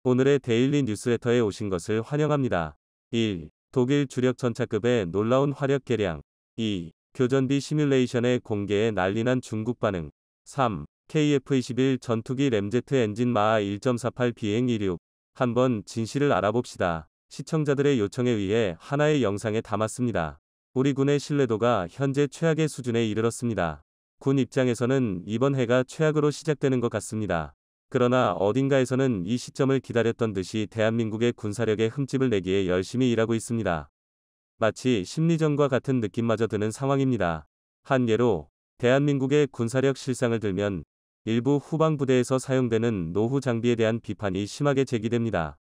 오늘의 데일리 뉴스레터에 오신 것을 환영합니다. 1. 독일 주력 전차급의 놀라운 화력 개량. 2. 교전비 시뮬레이션의 공개에 난리난 중국 반응. 3. KF-21 전투기 램제트 엔진 마하 1.48 비행 이륙. 한번 진실을 알아봅시다. 시청자들의 요청에 의해 하나의 영상에 담았습니다. 우리 군의 신뢰도가 현재 최악의 수준에 이르렀습니다. 군 입장에서는 이번 해가 최악으로 시작되는 것 같습니다. 그러나 어딘가에서는 이 시점을 기다렸던 듯이 대한민국의 군사력에 흠집을 내기에 열심히 일하고 있습니다. 마치 심리전과 같은 느낌마저 드는 상황입니다. 한 예로 대한민국의 군사력 실상을 들면 일부 후방부대에서 사용되는 노후 장비에 대한 비판이 심하게 제기됩니다.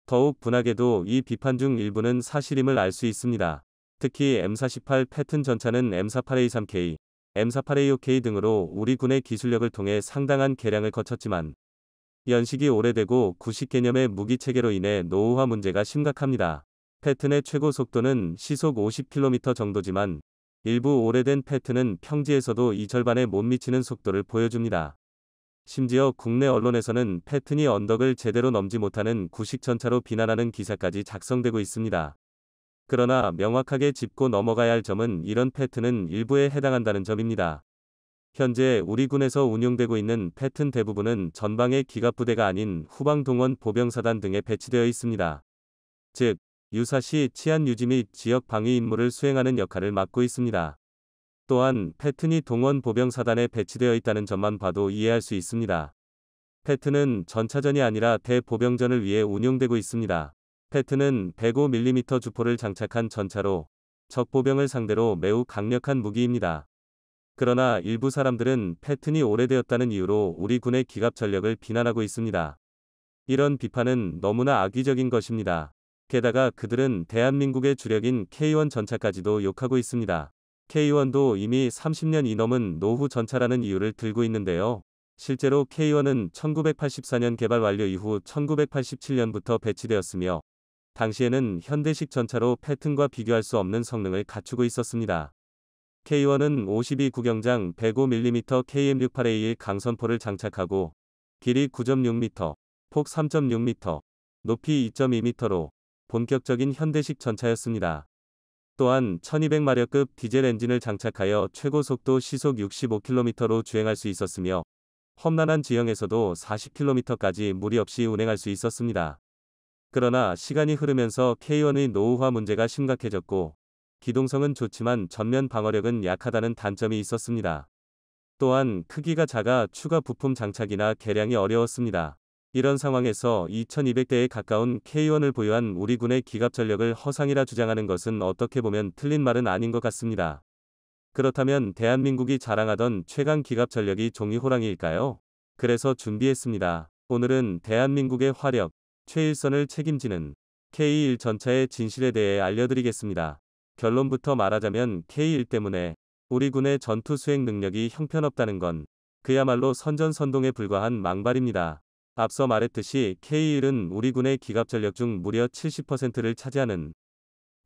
더욱 분하게도 이 비판 중 일부는 사실임을 알 수 있습니다. 특히 M48 패튼 전차는 M48A3K, M48A5K 등으로 우리 군의 기술력을 통해 상당한 개량을 거쳤지만 연식이 오래되고 구식 개념의 무기체계로 인해 노후화 문제가 심각합니다. 패튼의 최고 속도는 시속 50km 정도지만 일부 오래된 패튼은 평지에서도 이 절반에 못 미치는 속도를 보여줍니다. 심지어 국내 언론에서는 패튼이 언덕을 제대로 넘지 못하는 구식 전차로 비난하는 기사까지 작성되고 있습니다. 그러나 명확하게 짚고 넘어가야 할 점은 이런 패튼은 일부에 해당한다는 점입니다. 현재 우리 군에서 운용되고 있는 패튼 대부분은 전방의 기갑부대가 아닌 후방 동원 보병사단 등에 배치되어 있습니다. 즉, 유사시 치안 유지 및 지역 방위 임무를 수행하는 역할을 맡고 있습니다. 또한 패튼이 동원 보병사단에 배치되어 있다는 점만 봐도 이해할 수 있습니다. 패튼은 전차전이 아니라 대보병전을 위해 운용되고 있습니다. 패튼은 105mm 주포를 장착한 전차로 적 보병을 상대로 매우 강력한 무기입니다. 그러나 일부 사람들은 패튼이 오래되었다는 이유로 우리 군의 기갑 전력을 비난하고 있습니다. 이런 비판은 너무나 악의적인 것입니다. 게다가 그들은 대한민국의 주력인 K1 전차까지도 욕하고 있습니다. K1도 이미 30년이 넘은 노후 전차라는 이유를 들고 있는데요. 실제로 K1은 1984년 개발 완료 이후 1987년부터 배치되었으며 당시에는 현대식 전차로 패튼과 비교할 수 없는 성능을 갖추고 있었습니다. K1은 52구경장 105mm KM68A1 강선포를 장착하고 길이 9.6m, 폭 3.6m, 높이 2.2m로 본격적인 현대식 전차였습니다. 또한 1200마력급 디젤 엔진을 장착하여 최고 속도 시속 65km로 주행할 수 있었으며 험난한 지형에서도 40km까지 무리 없이 운행할 수 있었습니다. 그러나 시간이 흐르면서 K1의 노후화 문제가 심각해졌고 기동성은 좋지만 전면 방어력은 약하다는 단점이 있었습니다. 또한 크기가 작아 추가 부품 장착이나 개량이 어려웠습니다. 이런 상황에서 2200대에 가까운 K1을 보유한 우리 군의 기갑 전력을 허상이라 주장하는 것은 어떻게 보면 틀린 말은 아닌 것 같습니다. 그렇다면 대한민국이 자랑하던 최강 기갑 전력이 종이 호랑이일까요? 그래서 준비했습니다. 오늘은 대한민국의 화력, 최일선을 책임지는 K1 전차의 진실에 대해 알려드리겠습니다. 결론부터 말하자면 K1 때문에 우리 군의 전투 수행 능력이 형편없다는 건 그야말로 선전선동에 불과한 망발입니다. 앞서 말했듯이 K1은 우리 군의 기갑 전력 중 무려 70%를 차지하는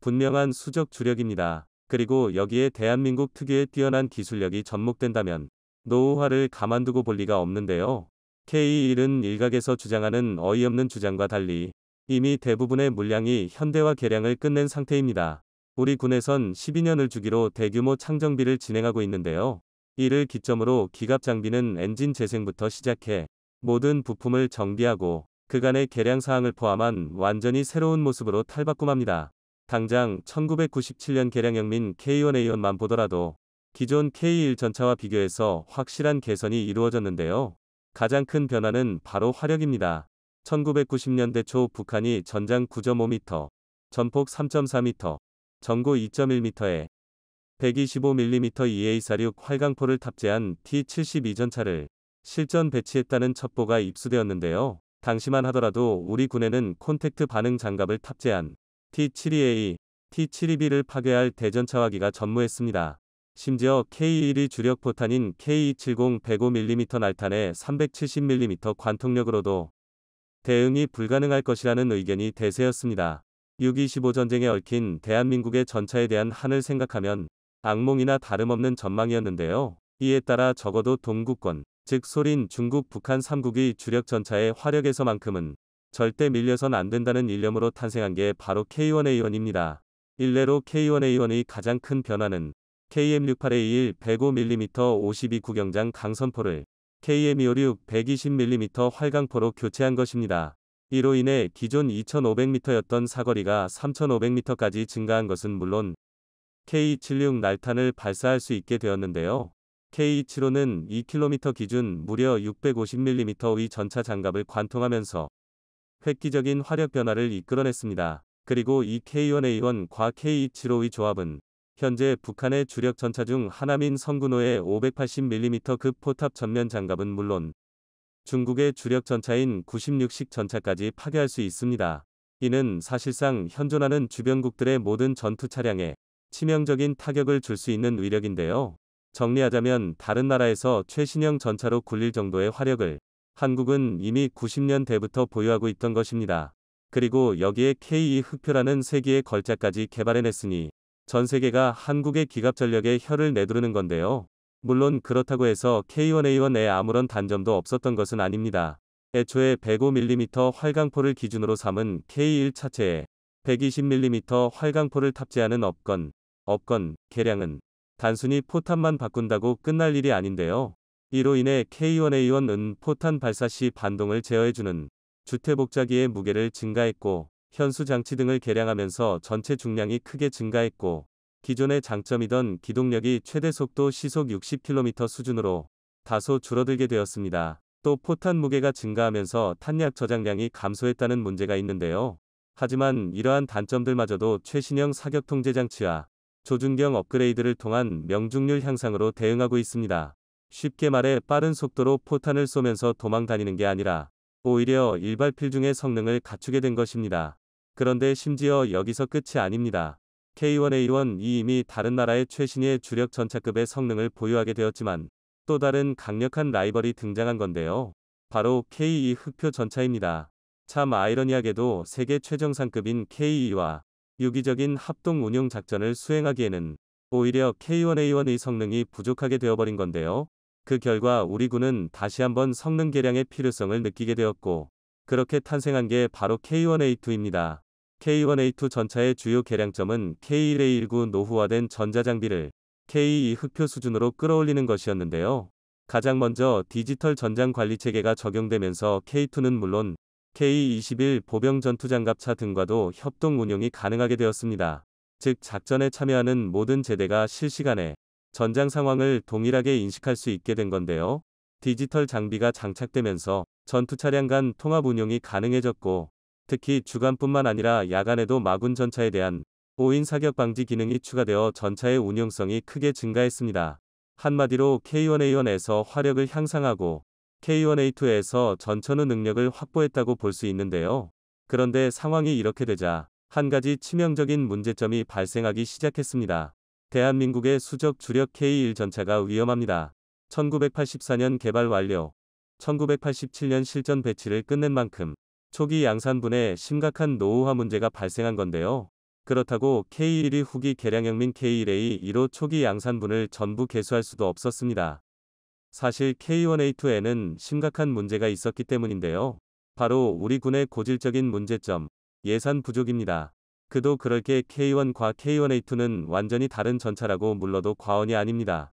분명한 수적 주력입니다. 그리고 여기에 대한민국 특유의 뛰어난 기술력이 접목된다면 노후화를 가만두고 볼 리가 없는데요. K1은 일각에서 주장하는 어이없는 주장과 달리 이미 대부분의 물량이 현대화 개량을 끝낸 상태입니다. 우리 군에선 12년을 주기로 대규모 창정비를 진행하고 있는데요. 이를 기점으로 기갑 장비는 엔진 재생부터 시작해 모든 부품을 정비하고 그간의 개량 사항을 포함한 완전히 새로운 모습으로 탈바꿈합니다. 당장 1997년 개량형민 K1A1만 보더라도 기존 K1 전차와 비교해서 확실한 개선이 이루어졌는데요. 가장 큰 변화는 바로 화력입니다. 1990년대 초 북한이 전장 9.5m, 전폭 3.4m, 전고 2.1m에 125mm EA46 활강포를 탑재한 T-72 전차를 실전 배치했다는 첩보가 입수되었는데요. 당시만 하더라도 우리 군에는 콘택트 반응 장갑을 탑재한 T-72A, T-72B를 파괴할 대전차화기가 전무했습니다. 심지어 K1이 주력 포탄인 K270 105mm 날탄의 370mm 관통력으로도 대응이 불가능할 것이라는 의견이 대세였습니다. 6.25 전쟁에 얽힌 대한민국의 전차에 대한 한을 생각하면 악몽이나 다름없는 전망이었는데요. 이에 따라 적어도 동구권, 즉 소린 중국 북한 3국의 주력 전차의 화력에서만큼은 절대 밀려선 안 된다는 일념으로 탄생한 게 바로 K1A1입니다. 일례로 K1A1의 가장 큰 변화는 KM68A1 105mm 52 구경장 강선포를 KM256 120mm 활강포로 교체한 것입니다. 이로 인해 기존 2500m였던 사거리가 3500m까지 증가한 것은 물론 K276 날탄을 발사할 수 있게 되었는데요. K275는 2km 기준 무려 650mm의 전차 장갑을 관통하면서 획기적인 화력 변화를 이끌어냈습니다. 그리고 이 K1A1과 K275의 조합은 현재 북한의 주력 전차 중 하나인 성군호의 580mm급 포탑 전면 장갑은 물론 중국의 주력 전차인 96식 전차까지 파괴할 수 있습니다. 이는 사실상 현존하는 주변국들의 모든 전투 차량에 치명적인 타격을 줄 수 있는 위력인데요. 정리하자면 다른 나라에서 최신형 전차로 굴릴 정도의 화력을 한국은 이미 90년대부터 보유하고 있던 것입니다. 그리고 여기에 K2 흑표라는 세기의 걸작까지 개발해냈으니 전 세계가 한국의 기갑 전력에 혀를 내두르는 건데요. 물론 그렇다고 해서 K1A1에 아무런 단점도 없었던 것은 아닙니다. 애초에 105mm 활강포를 기준으로 삼은 K1 차체에 120mm 활강포를 탑재하는 업건, 개량은 단순히 포탄만 바꾼다고 끝날 일이 아닌데요. 이로 인해 K1A1은 포탄 발사 시 반동을 제어해주는 주퇴복자기의 무게를 증가했고 현수 장치 등을 개량하면서 전체 중량이 크게 증가했고 기존의 장점이던 기동력이 최대 속도 시속 60km 수준으로 다소 줄어들게 되었습니다. 또 포탄 무게가 증가하면서 탄약 저장량이 감소했다는 문제가 있는데요. 하지만 이러한 단점들마저도 최신형 사격 통제 장치와 조준경 업그레이드를 통한 명중률 향상으로 대응하고 있습니다. 쉽게 말해 빠른 속도로 포탄을 쏘면서 도망 다니는 게 아니라 오히려 일발필중의 성능을 갖추게 된 것입니다. 그런데 심지어 여기서 끝이 아닙니다. K1A1이 이미 다른 나라의 최신의 주력 전차급의 성능을 보유하게 되었지만 또 다른 강력한 라이벌이 등장한 건데요. 바로 K2 흑표 전차입니다. 참 아이러니하게도 세계 최정상급인 K2와 유기적인 합동 운용 작전을 수행하기에는 오히려 K1A1의 성능이 부족하게 되어버린 건데요. 그 결과 우리 군은 다시 한번 성능 개량의 필요성을 느끼게 되었고 그렇게 탄생한 게 바로 K1A2입니다. K1A2 전차의 주요 개량점은 K1A19 노후화된 전자장비를 K2 흑표 수준으로 끌어올리는 것이었는데요. 가장 먼저 디지털 전장 관리 체계가 적용되면서 K2는 물론 K21 보병 전투장갑차 등과도 협동 운용이 가능하게 되었습니다. 즉 작전에 참여하는 모든 제대가 실시간에 전장 상황을 동일하게 인식할 수 있게 된 건데요. 디지털 장비가 장착되면서 전투 차량 간 통합 운용이 가능해졌고 특히 주간뿐만 아니라 야간에도 마군 전차에 대한 5인 사격 방지 기능이 추가되어 전차의 운용성이 크게 증가했습니다. 한마디로 K1A1에서 화력을 향상하고 K1A2에서 전천후 능력을 확보했다고 볼 수 있는데요. 그런데 상황이 이렇게 되자 한 가지 치명적인 문제점이 발생하기 시작했습니다. 대한민국의 수적 주력 K1 전차가 위험합니다. 1984년 개발 완료, 1987년 실전 배치를 끝낸 만큼 초기 양산분에 심각한 노후화 문제가 발생한 건데요. 그렇다고 K1이 후기 개량형 민 K1A 1호 초기 양산분을 전부 개수할 수도 없었습니다. 사실 K1A2에는 심각한 문제가 있었기 때문인데요. 바로 우리 군의 고질적인 문제점, 예산 부족입니다. 그도 그럴 게 K1과 K1A2는 완전히 다른 전차라고 물러도 과언이 아닙니다.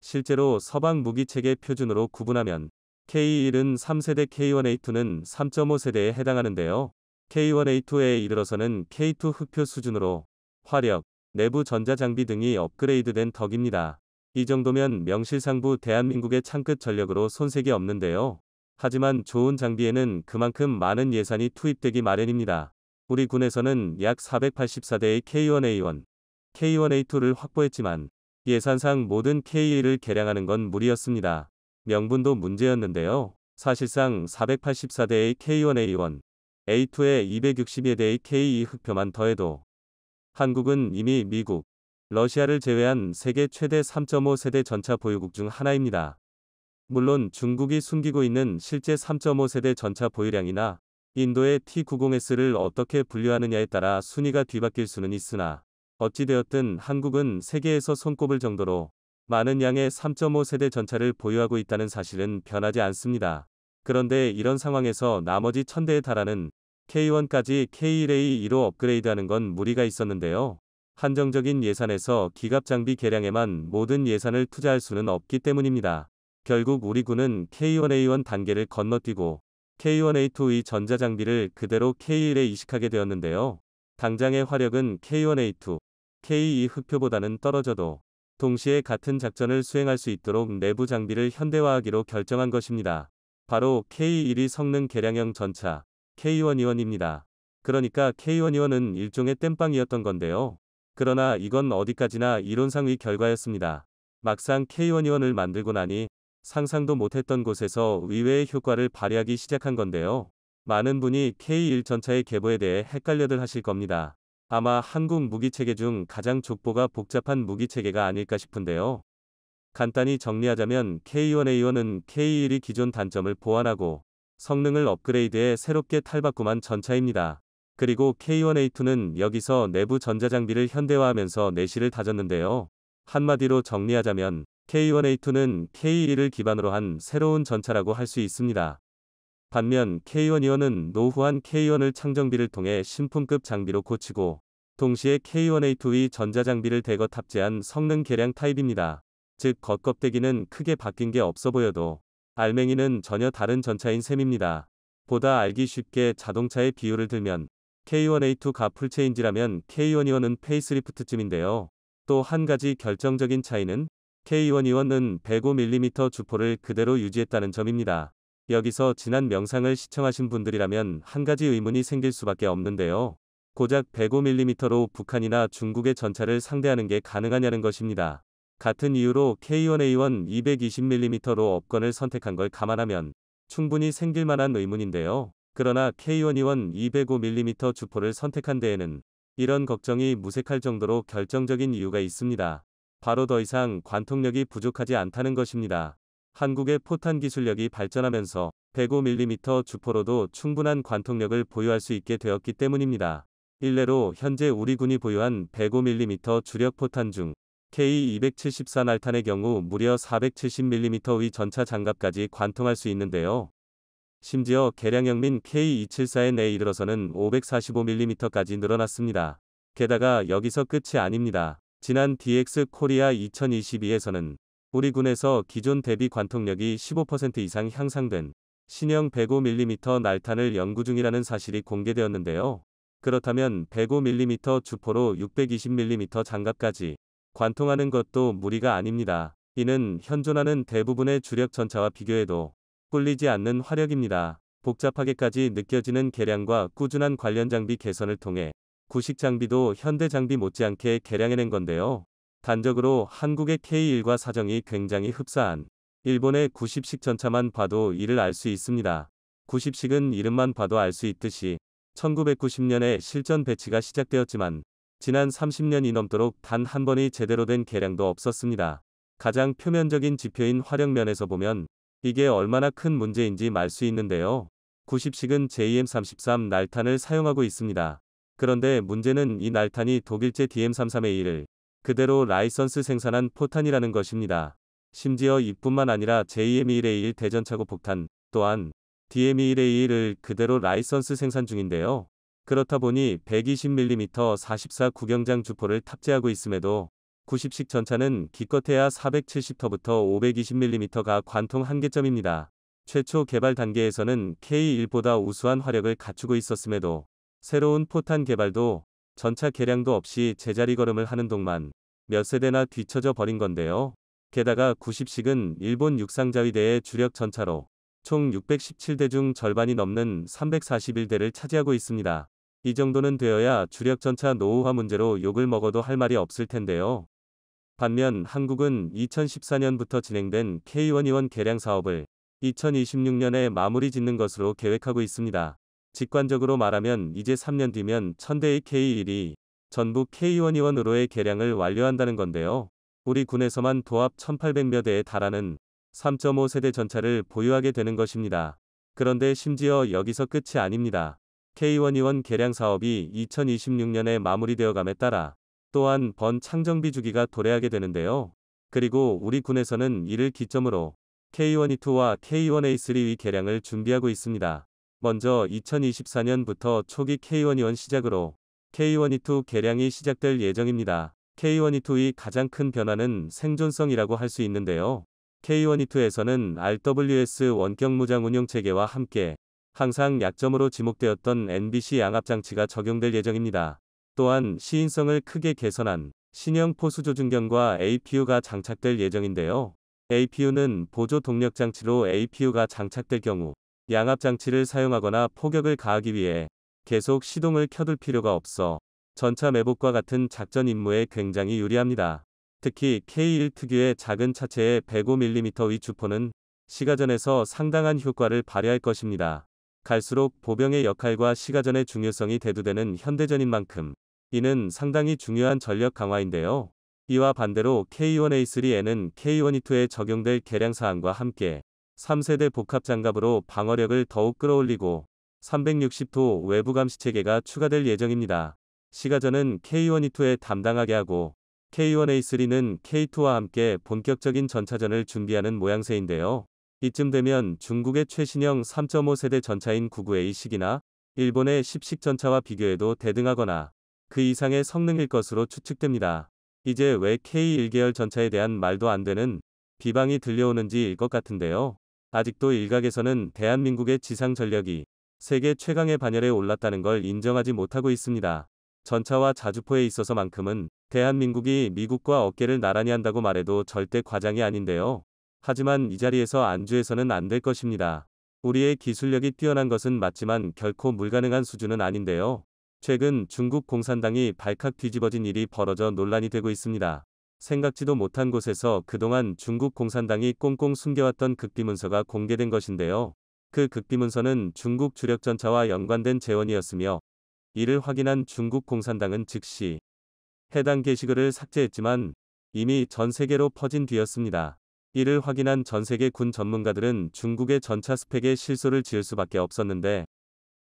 실제로 서방 무기체계 표준으로 구분하면 K1은 3세대 K1A2는 3.5세대에 해당하는데요. K1A2에 이르러서는 K2 흑표 수준으로 화력, 내부 전자장비 등이 업그레이드된 덕입니다. 이 정도면 명실상부 대한민국의 창끝 전력으로 손색이 없는데요. 하지만 좋은 장비에는 그만큼 많은 예산이 투입되기 마련입니다. 우리 군에서는 약 484대의 K1A1, K1A2를 확보했지만 예산상 모든 K1을 개량하는 건 무리였습니다. 명분도 문제였는데요. 사실상 484대의 K1A1, A2에 260여대의 K2 흑표만 더해도 한국은 이미 미국, 러시아를 제외한 세계 최대 3.5세대 전차 보유국 중 하나입니다. 물론 중국이 숨기고 있는 실제 3.5세대 전차 보유량이나 인도의 T-90S를 어떻게 분류하느냐에 따라 순위가 뒤바뀔 수는 있으나 어찌되었든 한국은 세계에서 손꼽을 정도로 많은 양의 3.5세대 전차를 보유하고 있다는 사실은 변하지 않습니다. 그런데 이런 상황에서 나머지 1000대에 달하는 K1까지 K1A2로 업그레이드하는 건 무리가 있었는데요. 한정적인 예산에서 기갑 장비 개량에만 모든 예산을 투자할 수는 없기 때문입니다. 결국 우리 군은 K1A1 단계를 건너뛰고 K1A2의 전자장비를 그대로 K1에 이식하게 되었는데요. 당장의 화력은 K1A2, K2 흑표보다는 떨어져도 동시에 같은 작전을 수행할 수 있도록 내부 장비를 현대화하기로 결정한 것입니다. 바로 K1이 성능 개량형 전차 K1E1입니다. 그러니까 K1E1은 일종의 땜빵이었던 건데요. 그러나 이건 어디까지나 이론상의 결과였습니다. 막상 K1E1을 만들고 나니 상상도 못했던 곳에서 의외의 효과를 발휘하기 시작한 건데요. 많은 분이 K1 전차의 계보에 대해 헷갈려들 하실 겁니다. 아마 한국 무기체계 중 가장 족보가 복잡한 무기체계가 아닐까 싶은데요. 간단히 정리하자면 K1A1은 K1이 기존 단점을 보완하고 성능을 업그레이드해 새롭게 탈바꿈한 전차입니다. 그리고 K1A2는 여기서 내부 전자장비를 현대화하면서 내실을 다졌는데요. 한마디로 정리하자면 K1A2는 K1을 기반으로 한 새로운 전차라고 할 수 있습니다. 반면 K1E1은 노후한 K1을 창정비를 통해 신품급 장비로 고치고 동시에 K1A2의 전자장비를 대거 탑재한 성능 개량 타입입니다. 즉 겉껍데기는 크게 바뀐 게 없어 보여도 알맹이는 전혀 다른 전차인 셈입니다. 보다 알기 쉽게 자동차의 비유를 들면 K1A2가 풀체인지라면 K1E1은 페이스리프트쯤인데요. 또 한 가지 결정적인 차이는 K1E1은 105mm 주포를 그대로 유지했다는 점입니다. 여기서 지난 영상을 시청하신 분들이라면 한 가지 의문이 생길 수밖에 없는데요. 고작 105mm로 북한이나 중국의 전차를 상대하는 게 가능하냐는 것입니다. 같은 이유로 K1A1 220mm로 업건을 선택한 걸 감안하면 충분히 생길 만한 의문인데요. 그러나 K1E1 205mm 주포를 선택한 데에는 이런 걱정이 무색할 정도로 결정적인 이유가 있습니다. 바로 더 이상 관통력이 부족하지 않다는 것입니다. 한국의 포탄 기술력이 발전하면서 105mm 주포로도 충분한 관통력을 보유할 수 있게 되었기 때문입니다. 일례로 현재 우리 군이 보유한 105mm 주력 포탄 중 K274 날탄의 경우 무려 470mm의 전차 장갑까지 관통할 수 있는데요. 심지어 개량형 K274NA에 이르러서는 545mm까지 늘어났습니다. 게다가 여기서 끝이 아닙니다. 지난 DX 코리아 2022에서는 우리 군에서 기존 대비 관통력이 15% 이상 향상된 신형 105mm 날탄을 연구 중이라는 사실이 공개되었는데요. 그렇다면 105mm 주포로 620mm 장갑까지 관통하는 것도 무리가 아닙니다. 이는 현존하는 대부분의 주력 전차와 비교해도 꿀리지 않는 화력입니다. 복잡하게까지 느껴지는 개량과 꾸준한 관련 장비 개선을 통해 구식 장비도 현대 장비 못지않게 개량해낸 건데요. 단적으로 한국의 K1과 사정이 굉장히 흡사한 일본의 90식 전차만 봐도 이를 알 수 있습니다. 90식은 이름만 봐도 알 수 있듯이 1990년에 실전 배치가 시작되었지만 지난 30년이 넘도록 단 한 번의 제대로 된 개량도 없었습니다. 가장 표면적인 지표인 화력면에서 보면 이게 얼마나 큰 문제인지 말 수 있는데요. 90식은 JM33 날탄을 사용하고 있습니다. 그런데 문제는 이 날탄이 독일제 DM33A1을 그대로 라이선스 생산한 포탄이라는 것입니다. 심지어 이뿐만 아니라 JM21A1 대전차고 폭탄 또한 DM21A1을 그대로 라이선스 생산 중인데요. 그렇다 보니 120mm 44 구경장 주포를 탑재하고 있음에도 90식 전차는 기껏해야 470터부터 520mm가 관통 한계점입니다. 최초 개발 단계에서는 K1보다 우수한 화력을 갖추고 있었음에도 새로운 포탄 개발도 전차 개량도 없이 제자리 걸음을 하는 동만 몇 세대나 뒤처져 버린 건데요. 게다가 90식은 일본 육상자위대의 주력 전차로 총 617대 중 절반이 넘는 341대를 차지하고 있습니다. 이 정도는 되어야 주력 전차 노후화 문제로 욕을 먹어도 할 말이 없을 텐데요. 반면 한국은 2014년부터 진행된 K1E1 개량 사업을 2026년에 마무리 짓는 것으로 계획하고 있습니다. 직관적으로 말하면 이제 3년 뒤면 1000대의 K1이 전부 K1E1으로의 개량을 완료한다는 건데요. 우리 군에서만 도합 1800여 대에 달하는 3.5세대 전차를 보유하게 되는 것입니다. 그런데 심지어 여기서 끝이 아닙니다. K1E1 개량 사업이 2026년에 마무리되어감에 따라 또한 번 창정비 주기가 도래하게 되는데요. 그리고 우리 군에서는 이를 기점으로 K122와 K1A3의 개량을 준비하고 있습니다. 먼저 2024년부터 초기 K121 시작으로 K122 개량이 시작될 예정입니다. K122의 가장 큰 변화는 생존성이라고 할 수 있는데요. K122에서는 RWS 원격 무장 운용 체계와 함께 항상 약점으로 지목되었던 NBC 양압 장치가 적용될 예정입니다. 또한 시인성을 크게 개선한 신형 포수 조준경과 APU가 장착될 예정인데요. APU는 보조 동력 장치로 APU가 장착될 경우 양압 장치를 사용하거나 포격을 가하기 위해 계속 시동을 켜둘 필요가 없어 전차 매복과 같은 작전 임무에 굉장히 유리합니다. 특히 K1 특유의 작은 차체의 105mm의 주포는 시가전에서 상당한 효과를 발휘할 것입니다. 갈수록 보병의 역할과 시가전의 중요성이 대두되는 현대전인 만큼 이는 상당히 중요한 전력 강화인데요. 이와 반대로 K1A3N은 K122에 적용될 개량 사항과 함께 3세대 복합 장갑으로 방어력을 더욱 끌어올리고 360도 외부 감시 체계가 추가될 예정입니다. 시가전은 K122에 담당하게 하고 K1A3는 K2와 함께 본격적인 전차전을 준비하는 모양새인데요. 이쯤 되면 중국의 최신형 3.5세대 전차인 99A식이나 일본의 10식 전차와 비교해도 대등하거나 그 이상의 성능일 것으로 추측됩니다. 이제 왜 K1계열 전차에 대한 말도 안 되는 비방이 들려오는지일 것 같은데요. 아직도 일각에서는 대한민국의 지상 전력이 세계 최강의 반열에 올랐다는 걸 인정하지 못하고 있습니다. 전차와 자주포에 있어서만큼은 대한민국이 미국과 어깨를 나란히 한다고 말해도 절대 과장이 아닌데요. 하지만 이 자리에서 안주해서는 안 될 것입니다. 우리의 기술력이 뛰어난 것은 맞지만 결코 불가능한 수준은 아닌데요. 최근 중국 공산당이 발칵 뒤집어진 일이 벌어져 논란이 되고 있습니다. 생각지도 못한 곳에서 그동안 중국 공산당이 꽁꽁 숨겨왔던 극비문서가 공개된 것인데요. 그 극비문서는 중국 주력 전차와 연관된 재원이었으며 이를 확인한 중국 공산당은 즉시 해당 게시글을 삭제했지만 이미 전 세계로 퍼진 뒤였습니다. 이를 확인한 전 세계 군 전문가들은 중국의 전차 스펙에 실소를 지을 수밖에 없었는데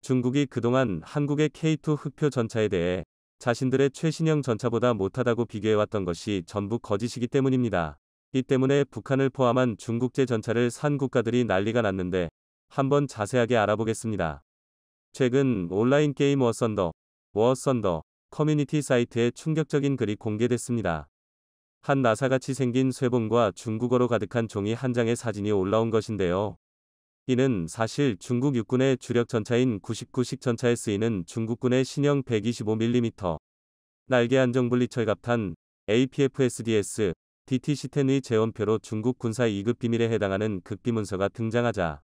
중국이 그동안 한국의 K2 흑표 전차에 대해 자신들의 최신형 전차보다 못하다고 비교해왔던 것이 전부 거짓이기 때문입니다. 이 때문에 북한을 포함한 중국제 전차를 산 국가들이 난리가 났는데 한번 자세하게 알아보겠습니다. 최근 온라인 게임 워썬더 커뮤니티 사이트에 충격적인 글이 공개됐습니다. 한 나사같이 생긴 쇠봉과 중국어로 가득한 종이 한 장의 사진이 올라온 것인데요. 이는 사실 중국 육군의 주력 전차인 99식 전차에 쓰이는 중국군의 신형 125mm 날개 안정 분리 철갑탄 APFSDS DTC-10의 재원표로 중국 군사 2급 비밀에 해당하는 극비문서가 등장하자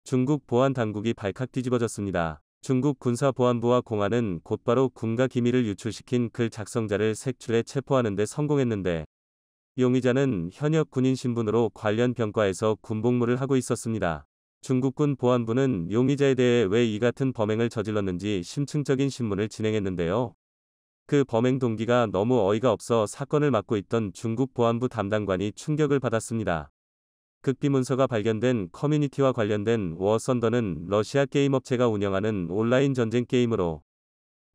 중국 보안 당국이 발칵 뒤집어졌습니다. 중국 군사보안부와 공안은 곧바로 군가 기밀을 유출시킨 글 작성자를 색출해 체포하는 데 성공했는데 용의자는 현역 군인 신분으로 관련 병과에서 군복무를 하고 있었습니다. 중국군 보안부는 용의자에 대해 왜 이 같은 범행을 저질렀는지 심층적인 신문을 진행했는데요. 그 범행 동기가 너무 어이가 없어 사건을 맡고 있던 중국 보안부 담당관이 충격을 받았습니다. 극비문서가 발견된 커뮤니티와 관련된 워썬더는 러시아 게임 업체가 운영하는 온라인 전쟁 게임으로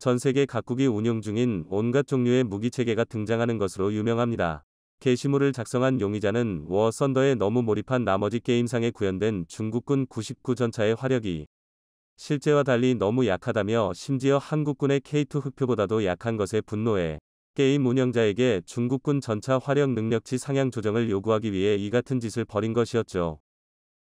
전 세계 각국이 운용 중인 온갖 종류의 무기체계가 등장하는 것으로 유명합니다. 게시물을 작성한 용의자는 워썬더에 너무 몰입한 나머지 게임상에 구현된 중국군 99 전차의 화력이 실제와 달리 너무 약하다며 심지어 한국군의 K2 흑표보다도 약한 것에 분노해 게임 운영자에게 중국군 전차 화력 능력치 상향 조정을 요구하기 위해 이 같은 짓을 벌인 것이었죠.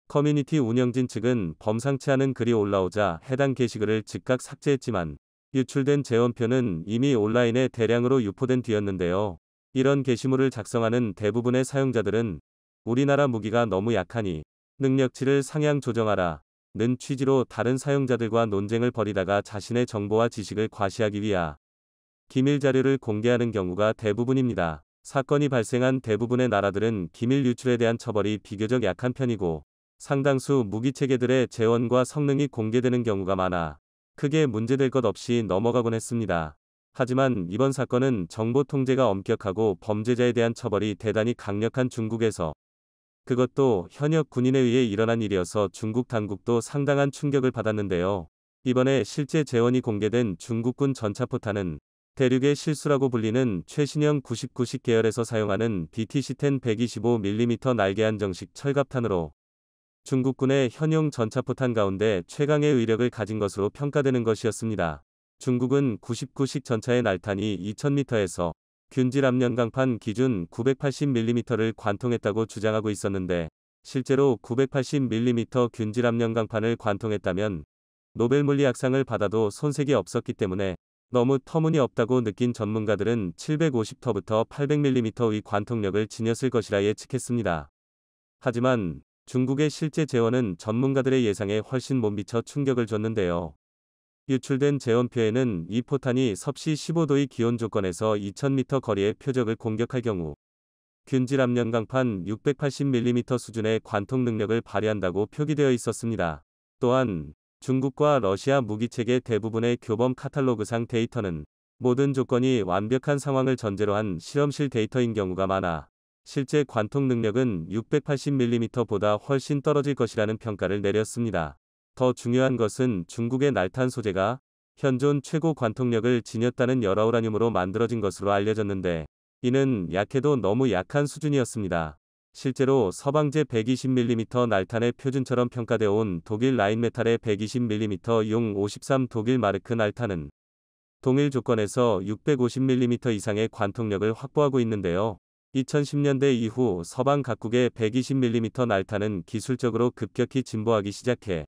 커뮤니티 운영진 측은 범상치 않은 글이 올라오자 해당 게시글을 즉각 삭제했지만 유출된 재원표는 이미 온라인에 대량으로 유포된 뒤였는데요. 이런 게시물을 작성하는 대부분의 사용자들은 우리나라 무기가 너무 약하니 능력치를 상향 조정하라 는 취지로 다른 사용자들과 논쟁을 벌이다가 자신의 정보와 지식을 과시하기 위하 기밀 자료를 공개하는 경우가 대부분입니다. 사건이 발생한 대부분의 나라들은 기밀 유출에 대한 처벌이 비교적 약한 편이고 상당수 무기체계들의 재원과 성능이 공개되는 경우가 많아 크게 문제될 것 없이 넘어가곤 했습니다. 하지만 이번 사건은 정보 통제가 엄격하고 범죄자에 대한 처벌이 대단히 강력한 중국에서 그것도 현역 군인에 의해 일어난 일이어서 중국 당국도 상당한 충격을 받았는데요. 이번에 실제 재원이 공개된 중국군 전차포탄은 대륙의 실수라고 불리는 최신형 99식 계열에서 사용하는 DTC-10 125mm 날개 한정식 철갑탄으로 중국군의 현용 전차포탄 가운데 최강의 위력을 가진 것으로 평가되는 것이었습니다. 중국은 99식 전차의 날탄이 2000m에서 균질 압연강판 기준 980mm를 관통했다고 주장하고 있었는데, 실제로 980mm 균질 압연강판을 관통했다면 노벨 물리학상을 받아도 손색이 없었기 때문에 너무 터무니없다고 느낀 전문가들은 750터부터 800mm의 관통력을 지녔을 것이라 예측했습니다. 하지만 중국의 실제 재원은 전문가들의 예상에 훨씬 못 미쳐 충격을 줬는데요. 유출된 재원표에는 이 포탄이 섭씨 15도의 기온 조건에서 2000m 거리의 표적을 공격할 경우 균질 압연강판 680mm 수준의 관통 능력을 발휘한다고 표기되어 있었습니다. 또한 중국과 러시아 무기체계 대부분의 교범 카탈로그상 데이터는 모든 조건이 완벽한 상황을 전제로 한 실험실 데이터인 경우가 많아 실제 관통 능력은 680mm보다 훨씬 떨어질 것이라는 평가를 내렸습니다. 더 중요한 것은 중국의 날탄 소재가 현존 최고 관통력을 지녔다는 열화우라늄으로 만들어진 것으로 알려졌는데, 이는 약해도 너무 약한 수준이었습니다. 실제로 서방제 120mm 날탄의 표준처럼 평가되어 온 독일 라인메탈의 120mm 용 53 독일 마르크 날탄은 동일 조건에서 650mm 이상의 관통력을 확보하고 있는데요. 2010년대 이후 서방 각국의 120mm 날탄은 기술적으로 급격히 진보하기 시작해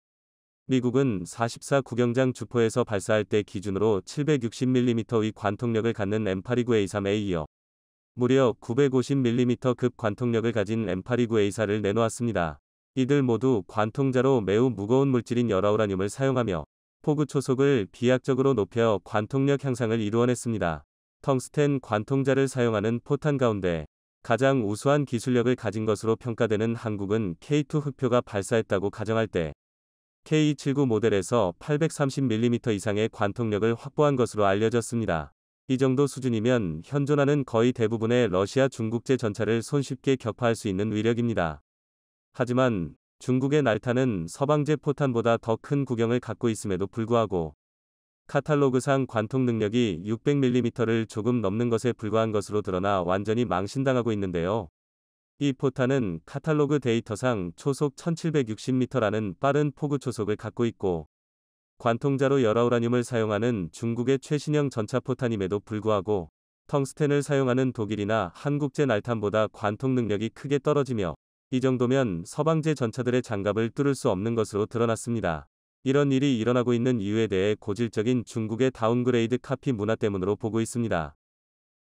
미국은 44 구경장 주포에서 발사할 때 기준으로 760mm의 관통력을 갖는 M829A3에 이어 무려 950mm급 관통력을 가진 M829A4를 내놓았습니다. 이들 모두 관통자로 매우 무거운 물질인 열화우라늄을 사용하며 포구 초속을 비약적으로 높여 관통력 향상을 이루어냈습니다. 텅스텐 관통자를 사용하는 포탄 가운데 가장 우수한 기술력을 가진 것으로 평가되는 한국은 K2 흑표가 발사했다고 가정할 때 K279 모델에서 830mm 이상의 관통력을 확보한 것으로 알려졌습니다. 이 정도 수준이면 현존하는 거의 대부분의 러시아 중국제 전차를 손쉽게 격파할 수 있는 위력입니다. 하지만 중국의 날탄은 서방제 포탄보다 더 큰 구경을 갖고 있음에도 불구하고 카탈로그상 관통 능력이 600mm를 조금 넘는 것에 불과한 것으로 드러나 완전히 망신당하고 있는데요. 이 포탄은 카탈로그 데이터상 초속 1760m라는 빠른 포구 초속을 갖고 있고, 관통자로 열화우라늄을 사용하는 중국의 최신형 전차포탄임에도 불구하고 텅스텐을 사용하는 독일이나 한국제 날탄보다 관통 능력이 크게 떨어지며, 이 정도면 서방제 전차들의 장갑을 뚫을 수 없는 것으로 드러났습니다. 이런 일이 일어나고 있는 이유에 대해 고질적인 중국의 다운그레이드 카피 문화 때문으로 보고 있습니다.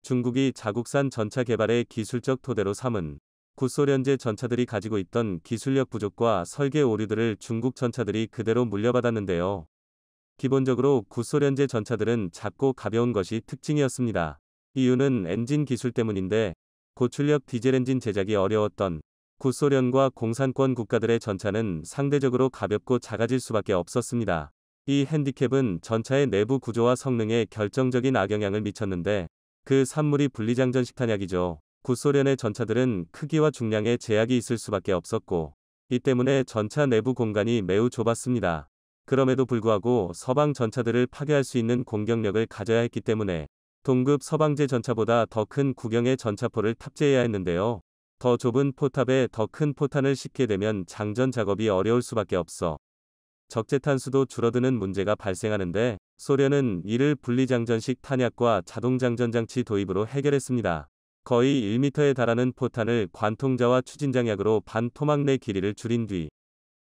중국이 자국산 전차 개발의 기술적 토대로 삼은 구소련제 전차들이 가지고 있던 기술력 부족과 설계 오류들을 중국 전차들이 그대로 물려받았는데요. 기본적으로 구소련제 전차들은 작고 가벼운 것이 특징이었습니다. 이유는 엔진 기술 때문인데, 고출력 디젤 엔진 제작이 어려웠던 구소련과 공산권 국가들의 전차는 상대적으로 가볍고 작아질 수밖에 없었습니다. 이 핸디캡은 전차의 내부 구조와 성능에 결정적인 악영향을 미쳤는데, 그 산물이 분리장전식 탄약이죠. 구소련의 전차들은 크기와 중량에 제약이 있을 수밖에 없었고, 이 때문에 전차 내부 공간이 매우 좁았습니다. 그럼에도 불구하고 서방 전차들을 파괴할 수 있는 공격력을 가져야 했기 때문에 동급 서방제 전차보다 더 큰 구경의 전차포를 탑재해야 했는데요. 더 좁은 포탑에 더 큰 포탄을 싣게 되면 장전 작업이 어려울 수밖에 없어 적재탄 수도 줄어드는 문제가 발생하는데, 소련은 이를 분리장전식 탄약과 자동장전장치 도입으로 해결했습니다. 거의 1m에 달하는 포탄을 관통자와 추진장약으로 반 토막 내 길이를 줄인 뒤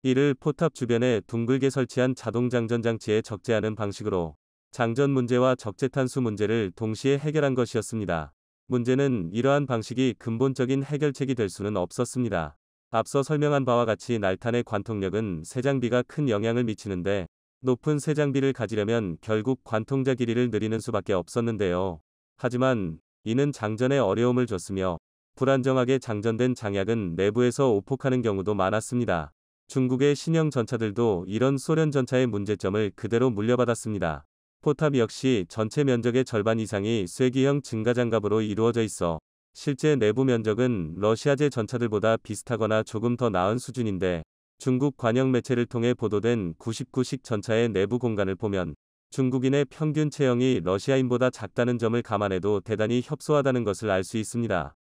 이를 포탑 주변에 둥글게 설치한 자동장전장치에 적재하는 방식으로 장전 문제와 적재탄수 문제를 동시에 해결한 것이었습니다. 문제는 이러한 방식이 근본적인 해결책이 될 수는 없었습니다. 앞서 설명한 바와 같이 날탄의 관통력은 새 장비가 큰 영향을 미치는데, 높은 새 장비를 가지려면 결국 관통자 길이를 늘리는 수밖에 없었는데요. 하지만 이는 장전에 어려움을 줬으며 불안정하게 장전된 장약은 내부에서 오폭하는 경우도 많았습니다. 중국의 신형 전차들도 이런 소련 전차의 문제점을 그대로 물려받았습니다. 포탑 역시 전체 면적의 절반 이상이 쐐기형 증가장갑으로 이루어져 있어 실제 내부 면적은 러시아제 전차들보다 비슷하거나 조금 더 나은 수준인데, 중국 관영 매체를 통해 보도된 99식 전차의 내부 공간을 보면 중국인의 평균 체형이 러시아인보다 작다는 점을 감안해도 대단히 협소하다는 것을 알 수 있습니다.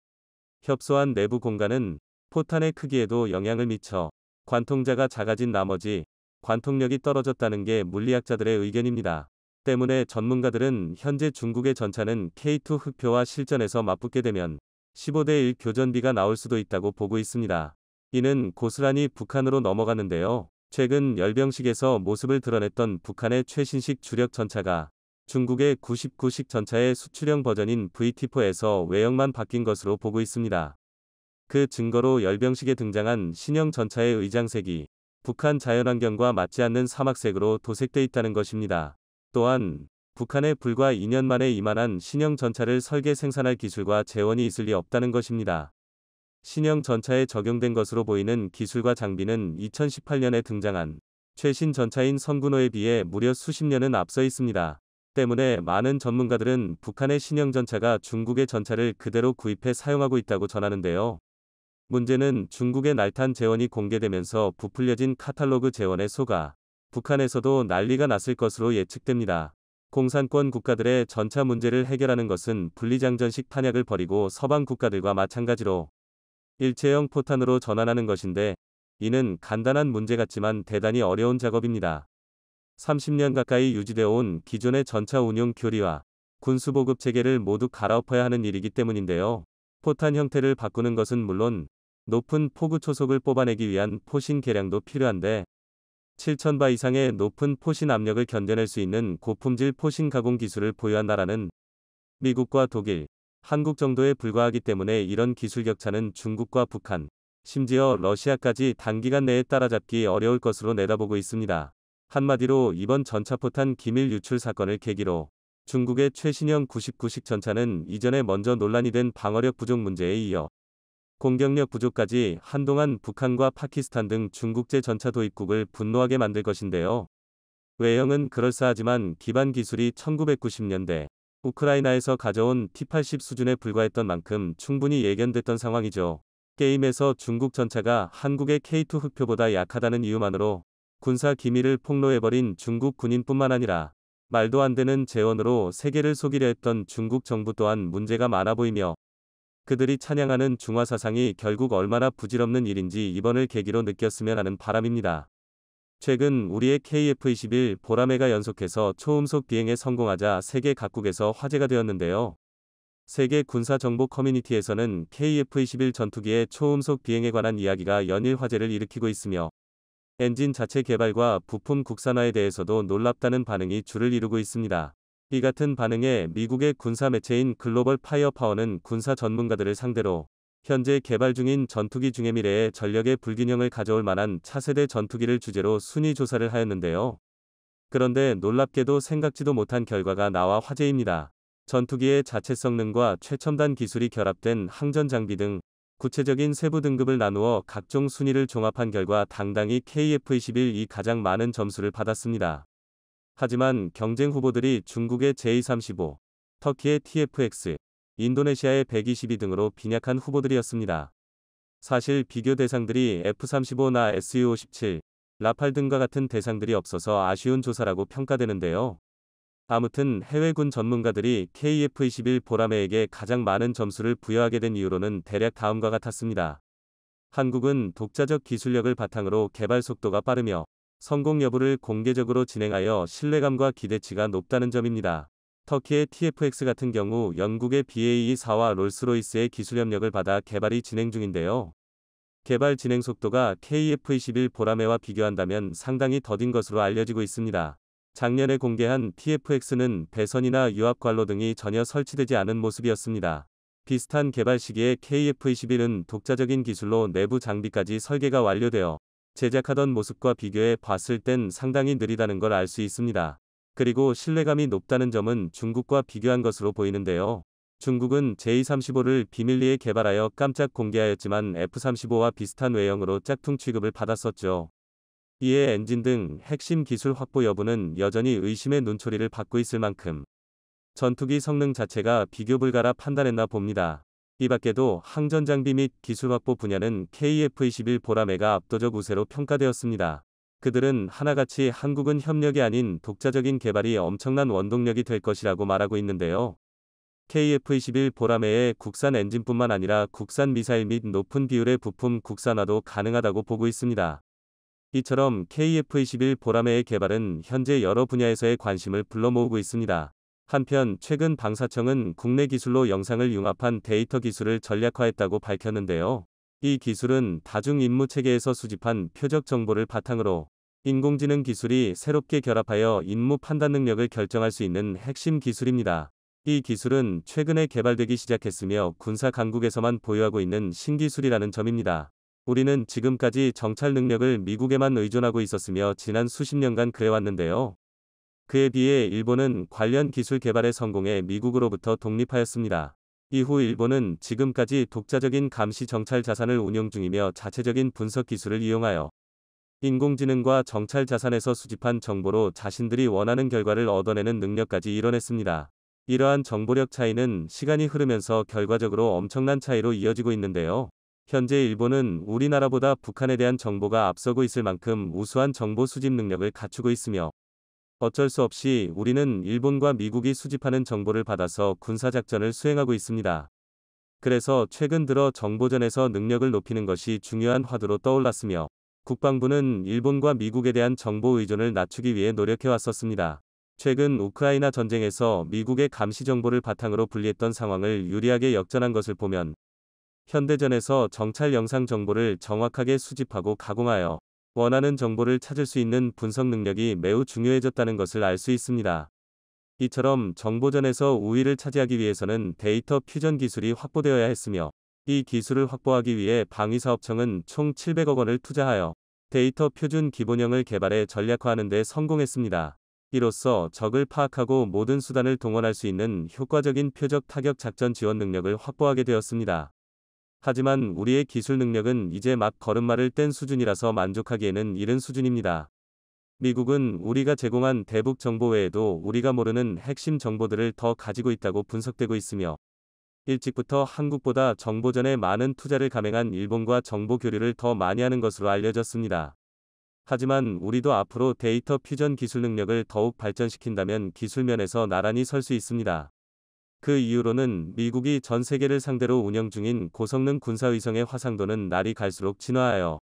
협소한 내부 공간은 포탄의 크기에도 영향을 미쳐 관통자가 작아진 나머지 관통력이 떨어졌다는 게 물리학자들의 의견입니다. 때문에 전문가들은 현재 중국의 전차는 K2 흑표와 실전에서 맞붙게 되면 15대 1 교전비가 나올 수도 있다고 보고 있습니다. 이는 고스란히 북한으로 넘어가는데요. 최근 열병식에서 모습을 드러냈던 북한의 최신식 주력 전차가 중국의 99식 전차의 수출형 버전인 VT4에서 외형만 바뀐 것으로 보고 있습니다. 그 증거로 열병식에 등장한 신형 전차의 의장색이 북한 자연환경과 맞지 않는 사막색으로 도색돼 있다는 것입니다. 또한 북한에 불과 2년 만에 이만한 신형 전차를 설계 생산할 기술과 재원이 있을 리 없다는 것입니다. 신형 전차에 적용된 것으로 보이는 기술과 장비는 2018년에 등장한 최신 전차인 선군호에 비해 무려 수십 년은 앞서 있습니다. 때문에 많은 전문가들은 북한의 신형 전차가 중국의 전차를 그대로 구입해 사용하고 있다고 전하는데요. 문제는 중국의 날탄 재원이 공개되면서 부풀려진 카탈로그 재원에 속아 북한에서도 난리가 났을 것으로 예측됩니다. 공산권 국가들의 전차 문제를 해결하는 것은 분리장전식 탄약을 버리고 서방 국가들과 마찬가지로 일체형 포탄으로 전환하는 것인데, 이는 간단한 문제 같지만 대단히 어려운 작업입니다. 30년 가까이 유지되어 온 기존의 전차 운용 교리와 군수보급 체계를 모두 갈아엎어야 하는 일이기 때문인데요. 포탄 형태를 바꾸는 것은 물론 높은 포구 초속을 뽑아내기 위한 포신 개량도 필요한데, 7,000바 이상의 높은 포신 압력을 견뎌낼 수 있는 고품질 포신 가공 기술을 보유한 나라는 미국과 독일, 한국 정도에 불과하기 때문에 이런 기술 격차는 중국과 북한, 심지어 러시아까지 단기간 내에 따라잡기 어려울 것으로 내다보고 있습니다. 한마디로 이번 전차포탄 기밀 유출 사건을 계기로 중국의 최신형 99식 전차는 이전에 먼저 논란이 된 방어력 부족 문제에 이어 공격력 부족까지 한동안 북한과 파키스탄 등 중국제 전차 도입국을 분노하게 만들 것인데요. 외형은 그럴싸하지만 기반 기술이 1990년대 우크라이나에서 가져온 T-80 수준에 불과했던 만큼 충분히 예견됐던 상황이죠. 게임에서 중국 전차가 한국의 K2 흑표보다 약하다는 이유만으로 군사 기밀을 폭로해버린 중국 군인뿐만 아니라 말도 안 되는 재원으로 세계를 속이려 했던 중국 정부 또한 문제가 많아 보이며, 그들이 찬양하는 중화 사상이 결국 얼마나 부질없는 일인지 이번을 계기로 느꼈으면 하는 바람입니다. 최근 우리의 KF-21 보라매가 연속해서 초음속 비행에 성공하자 세계 각국에서 화제가 되었는데요. 세계 군사정보 커뮤니티에서는 KF-21 전투기의 초음속 비행에 관한 이야기가 연일 화제를 일으키고 있으며, 엔진 자체 개발과 부품 국산화에 대해서도 놀랍다는 반응이 줄을 이루고 있습니다. 이 같은 반응에 미국의 군사 매체인 글로벌 파이어파워는 군사 전문가들을 상대로 현재 개발 중인 전투기 중에 미래의 전력의 불균형을 가져올 만한 차세대 전투기를 주제로 순위 조사를 하였는데요. 그런데 놀랍게도 생각지도 못한 결과가 나와 화제입니다. 전투기의 자체 성능과 최첨단 기술이 결합된 항전 장비 등 구체적인 세부 등급을 나누어 각종 순위를 종합한 결과 당당히 KF-21이 가장 많은 점수를 받았습니다. 하지만 경쟁 후보들이 중국의 J-35, 터키의 TFX, 인도네시아의 122 등으로 빈약한 후보들이었습니다. 사실 비교 대상들이 F-35나 Su-57, 라팔 등과 같은 대상들이 없어서 아쉬운 조사라고 평가되는데요. 아무튼 해외군 전문가들이 KF-21 보라매에게 가장 많은 점수를 부여하게 된 이유로는 대략 다음과 같았습니다. 한국은 독자적 기술력을 바탕으로 개발 속도가 빠르며 성공 여부를 공개적으로 진행하여 신뢰감과 기대치가 높다는 점입니다. 터키의 TFX 같은 경우 영국의 BAE4와 롤스로이스의 기술 협력을 받아 개발이 진행 중인데요. 개발 진행 속도가 KF-21 보라매와 비교한다면 상당히 더딘 것으로 알려지고 있습니다. 작년에 공개한 TFX는 배선이나 유압 관로 등이 전혀 설치되지 않은 모습이었습니다. 비슷한 개발 시기에 KF-21은 독자적인 기술로 내부 장비까지 설계가 완료되어 제작하던 모습과 비교해 봤을 땐 상당히 느리다는 걸 알 수 있습니다. 그리고 신뢰감이 높다는 점은 중국과 비교한 것으로 보이는데요. 중국은 J-35를 비밀리에 개발하여 깜짝 공개하였지만 F-35와 비슷한 외형으로 짝퉁 취급을 받았었죠. 이에 엔진 등 핵심 기술 확보 여부는 여전히 의심의 눈초리를 받고 있을 만큼 전투기 성능 자체가 비교 불가라 판단했나 봅니다. 이 밖에도 항전 장비 및 기술 확보 분야는 KF-21 보라매가 압도적 우세로 평가되었습니다. 그들은 하나같이 한국은 협력이 아닌 독자적인 개발이 엄청난 원동력이 될 것이라고 말하고 있는데요. KF-21 보라매의 국산 엔진뿐만 아니라 국산 미사일 및 높은 비율의 부품 국산화도 가능하다고 보고 있습니다. 이처럼 KF-21 보라매의 개발은 현재 여러 분야에서의 관심을 불러모으고 있습니다. 한편 최근 방사청은 국내 기술로 영상을 융합한 데이터 기술을 전략화했다고 밝혔는데요. 이 기술은 다중 임무 체계에서 수집한 표적 정보를 바탕으로 인공지능 기술이 새롭게 결합하여 임무 판단 능력을 결정할 수 있는 핵심 기술입니다. 이 기술은 최근에 개발되기 시작했으며 군사 강국에서만 보유하고 있는 신기술이라는 점입니다. 우리는 지금까지 정찰 능력을 미국에만 의존하고 있었으며 지난 수십 년간 그래왔는데요. 그에 비해 일본은 관련 기술 개발에 성공해 미국으로부터 독립하였습니다. 이후 일본은 지금까지 독자적인 감시 정찰 자산을 운용 중이며 자체적인 분석 기술을 이용하여 인공지능과 정찰 자산에서 수집한 정보로 자신들이 원하는 결과를 얻어내는 능력까지 이뤄냈습니다. 이러한 정보력 차이는 시간이 흐르면서 결과적으로 엄청난 차이로 이어지고 있는데요. 현재 일본은 우리나라보다 북한에 대한 정보가 앞서고 있을 만큼 우수한 정보 수집 능력을 갖추고 있으며 어쩔 수 없이 우리는 일본과 미국이 수집하는 정보를 받아서 군사작전을 수행하고 있습니다. 그래서 최근 들어 정보전에서 능력을 높이는 것이 중요한 화두로 떠올랐으며 국방부는 일본과 미국에 대한 정보 의존을 낮추기 위해 노력해왔었습니다. 최근 우크라이나 전쟁에서 미국의 감시 정보를 바탕으로 분리했던 상황을 유리하게 역전한 것을 보면 현대전에서 정찰 영상 정보를 정확하게 수집하고 가공하여 원하는 정보를 찾을 수 있는 분석 능력이 매우 중요해졌다는 것을 알 수 있습니다. 이처럼 정보전에서 우위를 차지하기 위해서는 데이터 퓨전 기술이 확보되어야 했으며 이 기술을 확보하기 위해 방위사업청은 총 700억 원을 투자하여 데이터 표준 기본형을 개발해 전략화하는 데 성공했습니다. 이로써 적을 파악하고 모든 수단을 동원할 수 있는 효과적인 표적 타격 작전 지원 능력을 확보하게 되었습니다. 하지만 우리의 기술 능력은 이제 막 걸음마를 뗀 수준이라서 만족하기에는 이른 수준입니다. 미국은 우리가 제공한 대북 정보 외에도 우리가 모르는 핵심 정보들을 더 가지고 있다고 분석되고 있으며 일찍부터 한국보다 정보전에 많은 투자를 감행한 일본과 정보 교류를 더 많이 하는 것으로 알려졌습니다. 하지만 우리도 앞으로 데이터 퓨전 기술 능력을 더욱 발전시킨다면 기술면에서 나란히 설 수 있습니다. 그 이유로는 미국이 전 세계를 상대로 운영 중인 고성능 군사위성의 화상도는 날이 갈수록 진화하여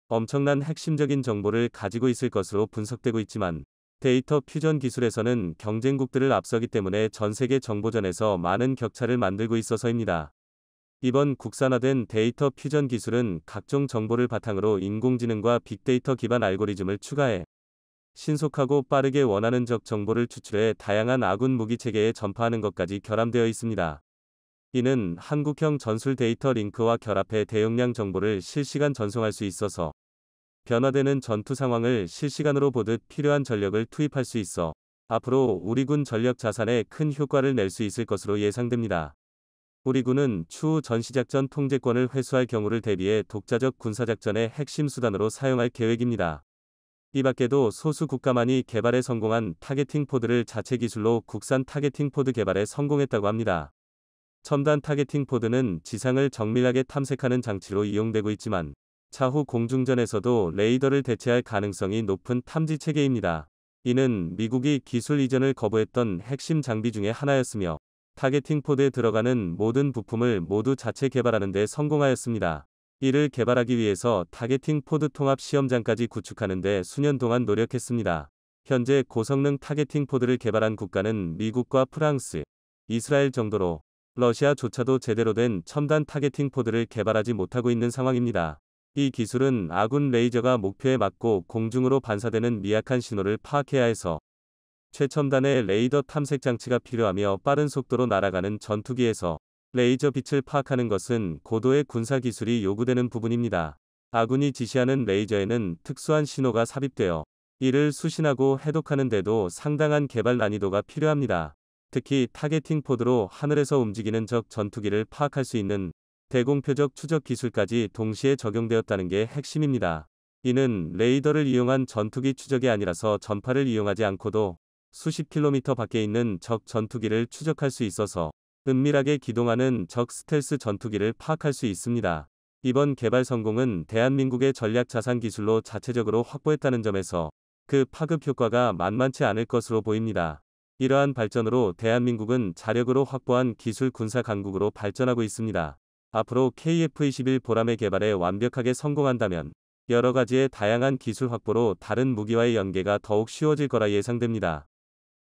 엄청난 핵심적인 정보를 가지고 있을 것으로 분석되고 있지만 데이터 퓨전 기술에서는 경쟁국들을 앞서기 때문에 전 세계 정보전에서 많은 격차를 만들고 있어서입니다. 이번 국산화된 데이터 퓨전 기술은 각종 정보를 바탕으로 인공지능과 빅데이터 기반 알고리즘을 추가해 신속하고 빠르게 원하는 적 정보를 추출해 다양한 아군 무기 체계에 전파하는 것까지 결함되어 있습니다. 이는 한국형 전술 데이터 링크와 결합해 대용량 정보를 실시간 전송할 수 있어서 변화되는 전투 상황을 실시간으로 보듯 필요한 전력을 투입할 수 있어 앞으로 우리 군 전력 자산에 큰 효과를 낼 수 있을 것으로 예상됩니다. 우리 군은 추후 전시작전 통제권을 회수할 경우를 대비해 독자적 군사작전의 핵심 수단으로 사용할 계획입니다. 이 밖에도 소수 국가만이 개발에 성공한 타겟팅 포드를 자체 기술로 국산 타겟팅 포드 개발에 성공했다고 합니다. 첨단 타겟팅 포드는 지상을 정밀하게 탐색하는 장치로 이용되고 있지만 차후 공중전에서도 레이더를 대체할 가능성이 높은 탐지 체계입니다. 이는 미국이 기술 이전을 거부했던 핵심 장비 중의 하나였으며 타겟팅 포드에 들어가는 모든 부품을 모두 자체 개발하는 데 성공하였습니다. 이를 개발하기 위해서 타겟팅 포드 통합 시험장까지 구축하는 데 수년 동안 노력했습니다. 현재 고성능 타겟팅 포드를 개발한 국가는 미국과 프랑스, 이스라엘 정도로 러시아조차도 제대로 된 첨단 타겟팅 포드를 개발하지 못하고 있는 상황입니다. 이 기술은 아군 레이저가 목표에 맞고 공중으로 반사되는 미약한 신호를 파악해야 해서 최첨단의 레이더 탐색 장치가 필요하며 빠른 속도로 날아가는 전투기에서 레이저 빛을 파악하는 것은 고도의 군사 기술이 요구되는 부분입니다. 아군이 지시하는 레이저에는 특수한 신호가 삽입되어 이를 수신하고 해독하는 데도 상당한 개발 난이도가 필요합니다. 특히 타겟팅 포드로 하늘에서 움직이는 적 전투기를 파악할 수 있는 대공표적 추적 기술까지 동시에 적용되었다는 게 핵심입니다. 이는 레이더를 이용한 전투기 추적이 아니라서 전파를 이용하지 않고도 수십 킬로미터 밖에 있는 적 전투기를 추적할 수 있어서 은밀하게 기동하는 적 스텔스 전투기를 파악할 수 있습니다. 이번 개발 성공은 대한민국의 전략 자산 기술로 자체적으로 확보했다는 점에서 그 파급 효과가 만만치 않을 것으로 보입니다. 이러한 발전으로 대한민국은 자력으로 확보한 기술 군사 강국으로 발전하고 있습니다. 앞으로 KF-21 보람의 개발에 완벽하게 성공한다면 여러 가지의 다양한 기술 확보로 다른 무기와의 연계가 더욱 쉬워질 거라 예상됩니다.